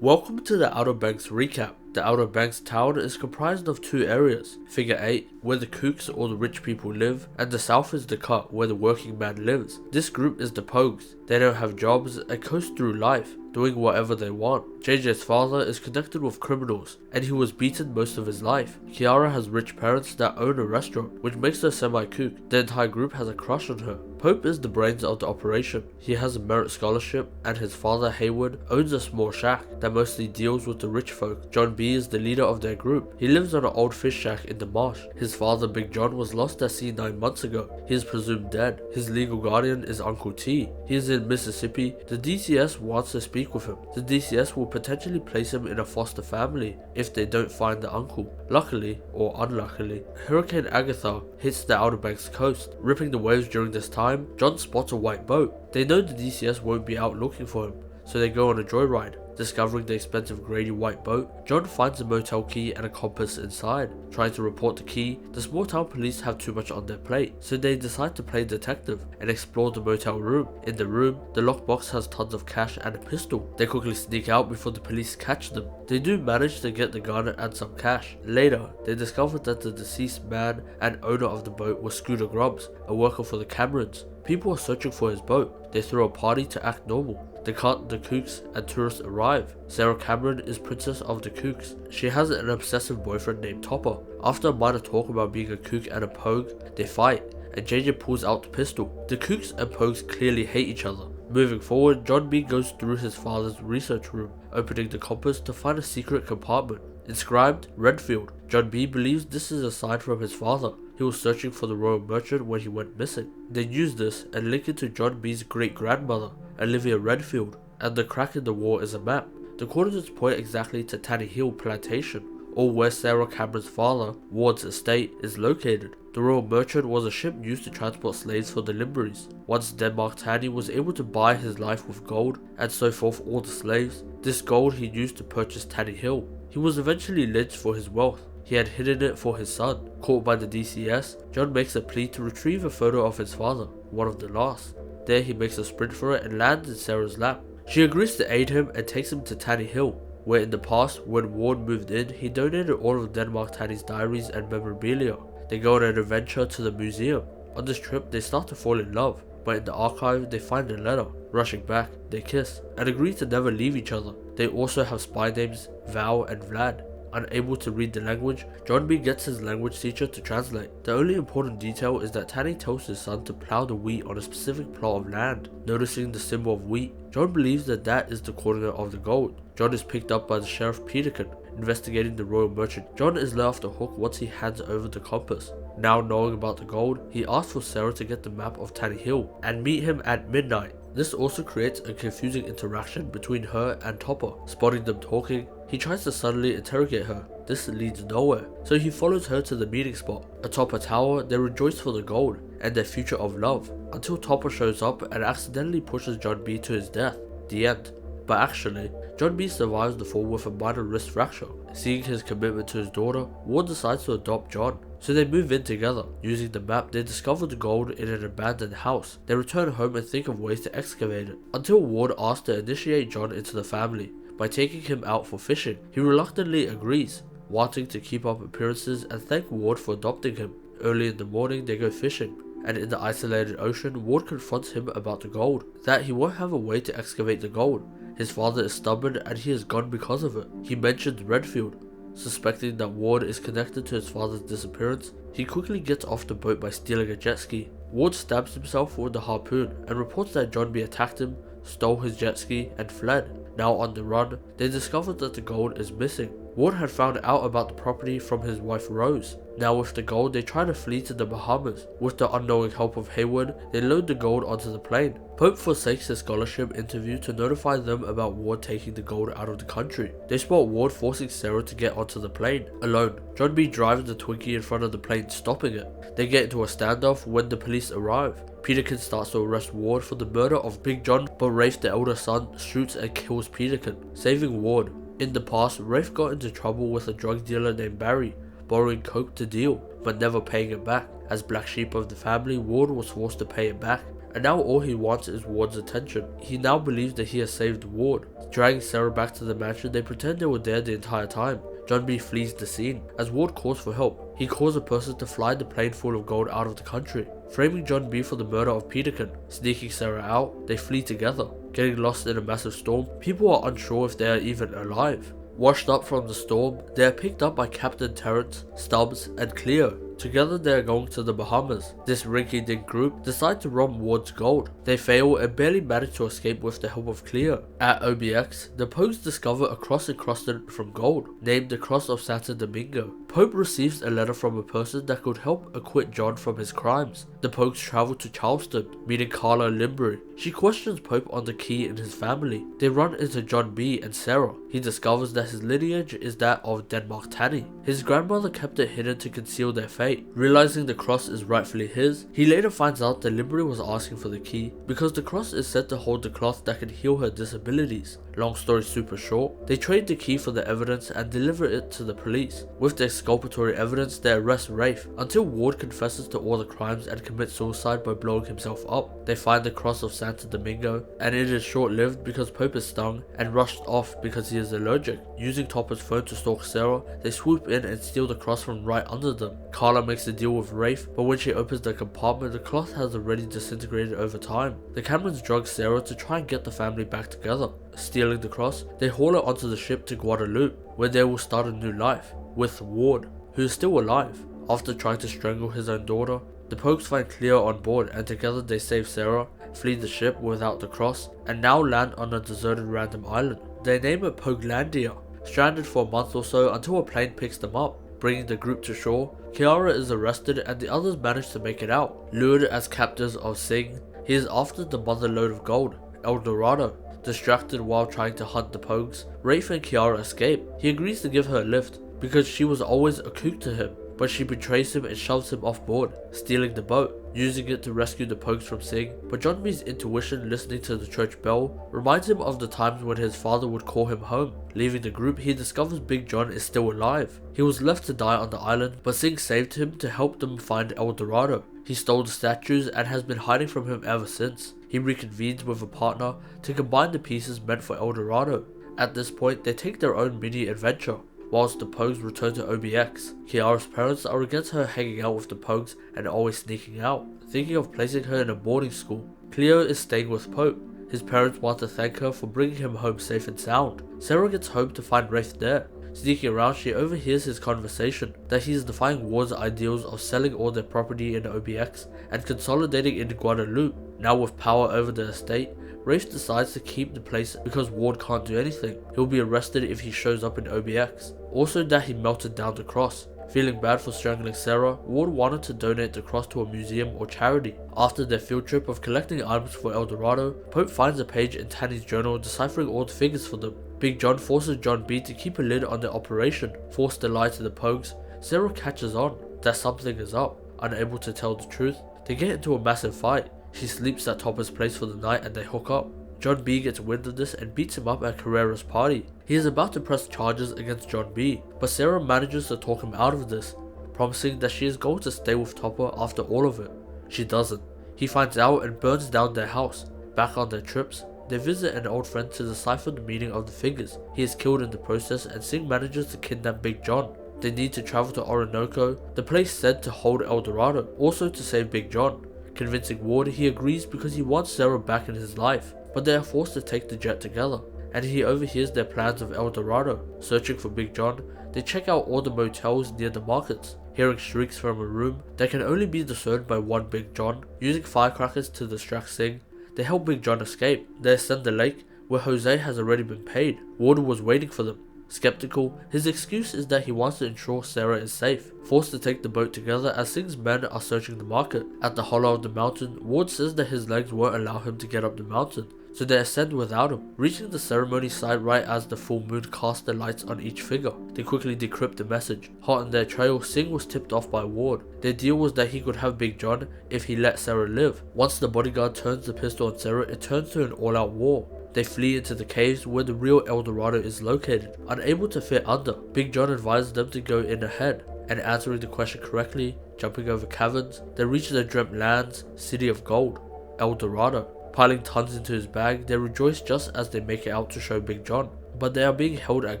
Welcome to the Outer Banks recap. The Outer Banks town is comprised of two areas, Figure 8, where the kooks or the rich people live, and the south is the cut, where the working man lives. This group is the Pogues. They don't have jobs and coast through life, doing whatever they want. JJ's father is connected with criminals, and he was beaten most of his life. Kiara has rich parents that own a restaurant, which makes her semi-kook. The entire group has a crush on her. Pope is the brains of the operation. He has a merit scholarship, and his father Haywood owns a small shack that mostly deals with the rich folk. John B is the leader of their group. He lives on an old fish shack in the marsh. His father Big John was lost at sea 9 months ago. He is presumed dead. His legal guardian is Uncle T. He is in Mississippi. The DCS wants to speak with him. The DCS will potentially place him in a foster family if they don't find the uncle. Luckily, or unluckily, Hurricane Agatha hits the Outer Banks coast. Ripping the waves during this time, John spots a white boat. They know the DCS won't be out looking for him, so they go on a joyride. Discovering the expensive grady white boat, John finds a motel key and a compass inside. Trying to report the key, the small town police have too much on their plate, so they decide to play detective and explore the motel room. In the room, the lockbox has tons of cash and a pistol. They quickly sneak out before the police catch them. They do manage to get the gun and some cash. Later, they discover that the deceased man and owner of the boat was Scooter Grubbs, a worker for the Camerons. People are searching for his boat. They throw a party to act normal. The cut, the kooks, and tourists arrive. Sarah Cameron is princess of the kooks. She has an obsessive boyfriend named Topper. After a minor talk about being a kook and a pogue, they fight, and JJ pulls out the pistol. The kooks and pogues clearly hate each other. Moving forward, John B goes through his father's research room, opening the compass to find a secret compartment. Inscribed, Redfield. John B believes this is a sign from his father. He was searching for the royal merchant when he went missing. They use this and link it to John B's great-grandmother, Olivia Redfield, and the crack in the wall is a map. The coordinates point exactly to Tanny Hill Plantation, or where Sarah Cameron's father, Ward's estate, is located. The Royal Merchant was a ship used to transport slaves for the Limburys. Once Denmark Tanny was able to buy his life with gold, and so forth all the slaves, this gold he used to purchase Tanny Hill. He was eventually lynched for his wealth. He had hidden it for his son. Caught by the DCS, John makes a plea to retrieve a photo of his father, one of the last. There he makes a sprint for it and lands in Sarah's lap. She agrees to aid him and takes him to Tanny Hill, where in the past, when Ward moved in, he donated all of Denmark Tanny's diaries and memorabilia. They go on an adventure to the museum. On this trip, they start to fall in love, but in the archive, they find a letter. Rushing back, they kiss, and agree to never leave each other. They also have spy names Val and Vlad. Unable to read the language, John B gets his language teacher to translate. The only important detail is that Tanny tells his son to plow the wheat on a specific plot of land. Noticing the symbol of wheat, John believes that that is the coordinate of the gold. John is picked up by the Sheriff Peterkin, investigating the royal merchant. John is let off the hook once he hands over the compass. Now knowing about the gold, he asks for Sarah to get the map of Tanny Hill and meet him at midnight. This also creates a confusing interaction between her and Topper. Spotting them talking, he tries to suddenly interrogate her. This leads nowhere, so he follows her to the meeting spot. Atop a tower, they rejoice for the gold and their future of love, until Topper shows up and accidentally pushes John B to his death. The end. But actually, John B survives the fall with a minor wrist fracture. Seeing his commitment to his daughter, Ward decides to adopt John. So they move in together. Using the map, they discover the gold in an abandoned house. They return home and think of ways to excavate it, until Ward asks to initiate John into the family by taking him out for fishing. He reluctantly agrees, wanting to keep up appearances and thank Ward for adopting him. Early in the morning, they go fishing, and in the isolated ocean, Ward confronts him about the gold, that he won't have a way to excavate the gold. His father is stubborn and he is gone because of it. He mentions Redfield. Suspecting that Ward is connected to his father's disappearance, he quickly gets off the boat by stealing a jet ski. Ward stabs himself with the harpoon and reports that John B attacked him, stole his jet ski, and fled. Now on the run, they discover that the gold is missing. Ward had found out about the property from his wife Rose. Now with the gold, they try to flee to the Bahamas. With the unknowing help of Haywood, they load the gold onto the plane. Pope forsakes his scholarship interview to notify them about Ward taking the gold out of the country. They spot Ward forcing Sarah to get onto the plane, alone. John B drives the Twinkie in front of the plane, stopping it. They get into a standoff when the police arrive. Peterkin starts to arrest Ward for the murder of Big John, but Rafe, the elder son, shoots and kills Peterkin, saving Ward. In the past, Rafe got into trouble with a drug dealer named Barry, borrowing coke to deal, but never paying it back. As black sheep of the family, Ward was forced to pay it back. and now all he wants is Ward's attention. He now believes that he has saved Ward. Dragging Sarah back to the mansion, they pretend they were there the entire time. John B flees the scene. As Ward calls for help, he calls a person to fly the plane full of gold out of the country, framing John B for the murder of Peterkin. Sneaking Sarah out, they flee together. Getting lost in a massive storm, people are unsure if they are even alive. Washed up from the storm, they are picked up by Captain Terrence, Stubbs, and Cleo. Together they are going to the Bahamas. This rinky-dink group decide to rob Ward's gold. They fail and barely manage to escape with the help of Cleo. At OBX, the Pogues discover a cross encrusted from gold, named the Cross of Santo Domingo. Pope receives a letter from a person that could help acquit John from his crimes. The Pogues travel to Charleston, meeting Carla Limbury. She questions Pope on the key in his family. They run into John B and Sarah. He discovers that his lineage is that of Denmark Tanny. His grandmother kept it hidden to conceal their fate. Realizing the cross is rightfully his, he later finds out that Limbury was asking for the key because the cross is said to hold the cloth that can heal her disabilities. Long story super short, they trade the key for the evidence and deliver it to the police. With the exculpatory evidence, they arrest Rafe until Ward confesses to all the crimes and commits suicide by blowing himself up. They find the cross of Santo Domingo, and it is short-lived because Pope is stung and rushed off because he is allergic. Using Topper's phone to stalk Sarah, they swoop in and steal the cross from right under them. Carla makes a deal with Rafe, but when she opens the compartment, the cloth has already disintegrated over time. The Camerons drug Sarah to try and get the family back together. Stealing the cross, they haul it onto the ship to Guadeloupe, where they will start a new life, with Ward, who is still alive. After trying to strangle his own daughter, the Pogues find Cleo on board, and together they save Sarah, flee the ship without the cross, and now land on a deserted random island. They name it Pogelandia, stranded for a month or so until a plane picks them up. Bringing the group to shore, Kiara is arrested and the others manage to make it out. Lured as captors of Sing, he is after the mother lode of gold, El Dorado. Distracted while trying to hunt the Pogues, Rafe and Kiara escape. He agrees to give her a lift because she was always a kook to him, but she betrays him and shoves him off board, stealing the boat, using it to rescue the Pogues from Sing. But John B's intuition listening to the church bell reminds him of the times when his father would call him home. Leaving the group, he discovers Big John is still alive. He was left to die on the island, but Sing saved him to help them find El Dorado. He stole the statues and has been hiding from him ever since. He reconvenes with a partner to combine the pieces meant for El Dorado. At this point, they take their own mini adventure. Whilst the Pogues return to OBX, Kiara's parents are against her hanging out with the Pogues and always sneaking out, thinking of placing her in a boarding school. Cleo is staying with Pope. His parents want to thank her for bringing him home safe and sound. Sarah gets home to find Rafe there. Sneaking around, she overhears his conversation that he is defying Ward's ideals of selling all their property in OBX and consolidating in Guadeloupe. Now with power over the estate, Rafe decides to keep the place because Ward can't do anything. He'll be arrested if he shows up in OBX. Also that he melted down the cross. Feeling bad for strangling Sarah, Ward wanted to donate the cross to a museum or charity. After their field trip of collecting items for El Dorado, Pope finds a page in Tanny's journal deciphering all the figures for them. Big John forces John B to keep a lid on their operation. Forced to lie to the Pogues, Sarah catches on that something is up. Unable to tell the truth, they get into a massive fight. She sleeps at Topper's place for the night and they hook up. John B gets wind of this and beats him up at Carrera's party. He is about to press charges against John B, but Sarah manages to talk him out of this, promising that she is going to stay with Topper after all of it. She doesn't. He finds out and burns down their house. Back on their trips, they visit an old friend to decipher the meaning of the figures. He is killed in the process and Sing manages to kidnap Big John. They need to travel to Orinoco, the place said to hold El Dorado, also to save Big John. Convincing Ward, he agrees because he wants Sarah back in his life, but they are forced to take the jet together, and he overhears their plans of El Dorado. Searching for Big John, they check out all the motels near the markets, hearing shrieks from a room that can only be discerned by one Big John. Using firecrackers to distract Sing, they help Big John escape. They ascend the lake, where Jose has already been paid. Ward was waiting for them. Skeptical, his excuse is that he wants to ensure Sarah is safe. Forced to take the boat together as Sing's men are searching the market. At the hollow of the mountain, Ward says that his legs won't allow him to get up the mountain, so they ascend without him. Reaching the ceremony site right as the full moon casts the lights on each figure, they quickly decrypt the message. Hot on their trail, Sing was tipped off by Ward. Their deal was that he could have Big John if he let Sarah live. Once the bodyguard turns the pistol on Sarah, it turns to an all-out war. They flee into the caves where the real El Dorado is located. Unable to fit under, Big John advises them to go in ahead, and answering the question correctly, jumping over caverns, they reach their dreamt lands, City of Gold. El Dorado. Piling tons into his bag, they rejoice just as they make it out to show Big John. But they are being held at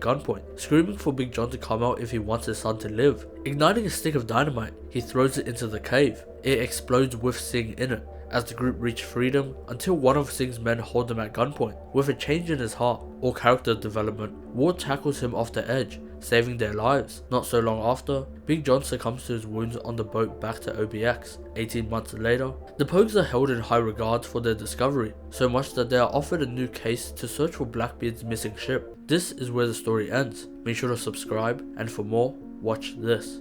gunpoint, screaming for Big John to come out if he wants his son to live. Igniting a stick of dynamite, he throws it into the cave. It explodes with Singh in it, as the group reach freedom, until one of Singh's men hold them at gunpoint. With a change in his heart, or character development, Ward tackles him off the edge, saving their lives. Not so long after, Big John succumbs to his wounds on the boat back to OBX. 18 months later, the Pogues are held in high regard for their discovery, so much that they are offered a new case to search for Blackbeard's missing ship. This is where the story ends. Make sure to subscribe, and for more, watch this.